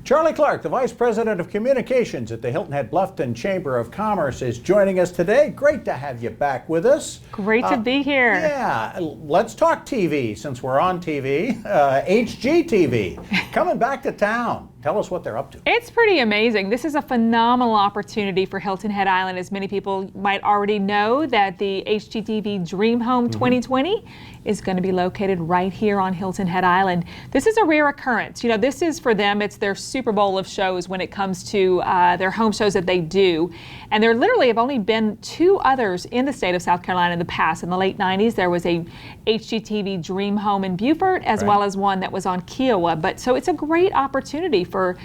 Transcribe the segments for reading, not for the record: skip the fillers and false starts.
Charlie Clark, the Vice President of Communications at the Hilton-Bluffton Chamber of Commerce, is joining us today. Great to have you back with us. Great to be here. Yeah, let's talk TV since we're on TV. HGTV, coming back to town. Tell us what they're up to. It's pretty amazing. This is a phenomenal opportunity for Hilton Head Island. As many people might already know, that the HGTV Dream Home 2020 is going to be located right here on Hilton Head Island. This is a rare occurrence. You know, this is for them, it's their Super Bowl of shows when it comes to their home shows that they do. And there literally have only been two others in the state of South Carolina in the past. In the late 90s, there was a HGTV Dream Home in Beaufort, as well as one that was on Kiowa. But so it's a great opportunity for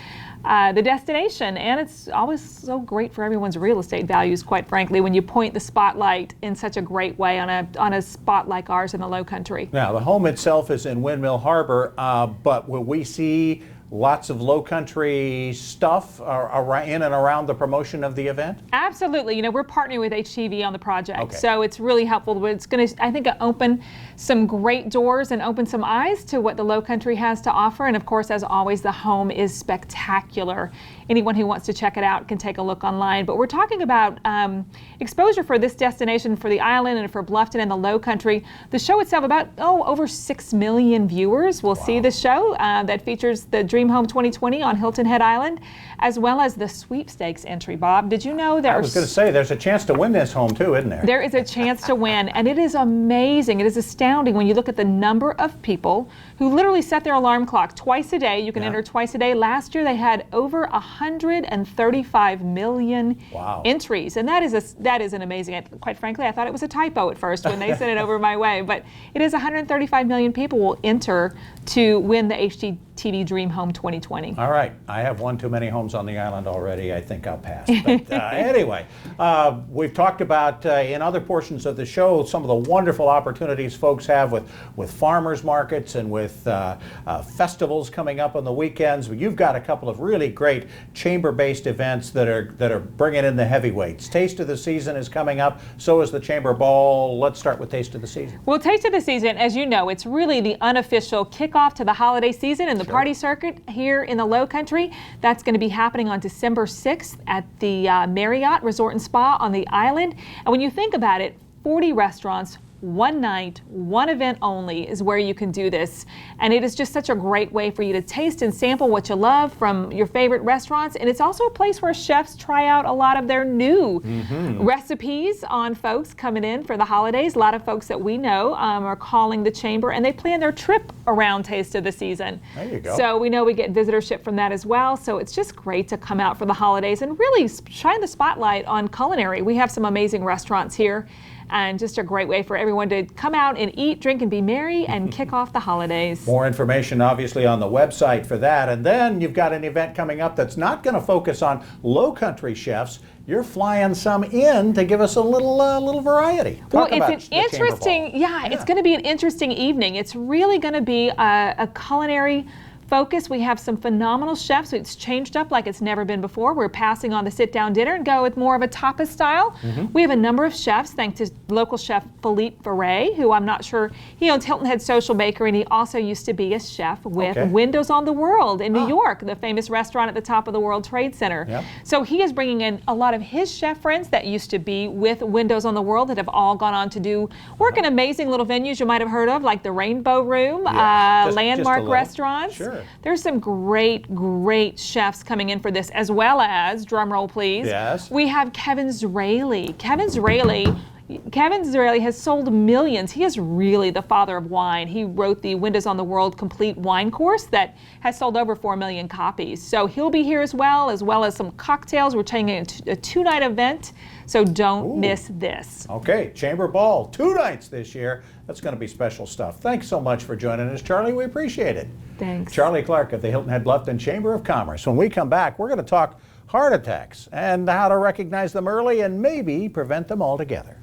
the destination, and it's always so great for everyone's real estate values, quite frankly, when you point the spotlight in such a great way on a spot like ours in the Low Country. Now, the home itself is in Windmill Harbor, but will we see lots of Low Country stuff in and around the promotion of the event? Absolutely. You know, we're partnering with HGTV on the project, so it's really helpful. It's going to, I think, open some great doors and open some eyes to what the Low Country has to offer. And of course, as always, the home is spectacular. Anyone who wants to check it out can take a look online. But we're talking about exposure for this destination, for the island and for Bluffton and the Low Country. The show itself, about over 6 million viewers will see the show that features the Dream Home 2020 on Hilton Head Island, as well as the sweepstakes entry. Bob, did you know there's... I was going to say, there's a chance to win this home too, isn't there? There is a chance to win, and it is amazing. It is astounding when you look at the number of people who literally set their alarm clock twice a day. You can enter twice a day. Last year they had over 135 million entries, and that is an amazing. Quite frankly, I thought it was a typo at first when they sent it over my way, but it is 135 million people will enter to win the HGTV Dream Home 2020. All right, I have one too many homes on the island already. I think I'll pass. But anyway, we've talked about in other portions of the show some of the wonderful opportunities folks have with farmers markets and with festivals coming up on the weekends. You've got a couple of really great chamber-based events that are bringing in the heavyweights. Taste of the Season is coming up. So is the Chamber Ball. Let's start with Taste of the Season. Well, Taste of the Season, as you know, it's really the unofficial kickoff to the holiday season and the party circuit here in the Low Country. That's going to be happening on December 6th at the Marriott Resort and Spa on the island. And when you think about it, 40 restaurants, one night, one event only is where you can do this. And it is just such a great way for you to taste and sample what you love from your favorite restaurants. And it's also a place where chefs try out a lot of their new recipes on folks coming in for the holidays. A lot of folks that we know are calling the Chamber, and they plan their trip around Taste of the Season. There you go. So we know we get visitorship from that as well. So it's just great to come out for the holidays and really shine the spotlight on culinary. We have some amazing restaurants here, and just a great way for everyone to come out and eat, drink, and be merry and kick off the holidays. More information obviously on the website for that. And then you've got an event coming up that's not going to focus on Low Country chefs. You're flying some in to give us a little variety. Well, it's an interesting, it's going to be an interesting evening. It's really going to be a culinary focus. We have some phenomenal chefs. It's changed up like it's never been before. We're passing on the sit-down dinner and go with more of a tapas style. We have a number of chefs, thanks to local chef Philippe Ferret, who I'm not sure, he owns Hilton Head Social Bakery, and he also used to be a chef with Windows on the World in New York, the famous restaurant at the top of the World Trade Center. So he is bringing in a lot of his chef friends that used to be with Windows on the World that have all gone on to work in amazing little venues you might have heard of, like the Rainbow Room, Landmark Restaurants. There's some great chefs coming in for this, as well as, drum roll please, we have Kevin Zraly. Kevin Zraly has sold millions. He is really the father of wine. He wrote the Windows on the World complete wine course that has sold over 4 million copies. So he'll be here as well as some cocktails. We're taking a 2-night event, so don't miss this. Okay, Chamber Ball, 2 nights this year. That's going to be special stuff. Thanks so much for joining us, Charlie. We appreciate it. Thanks. Charlie Clark of the Hilton-Bluffton Chamber of Commerce. When we come back, we're going to talk heart attacks and how to recognize them early and maybe prevent them altogether.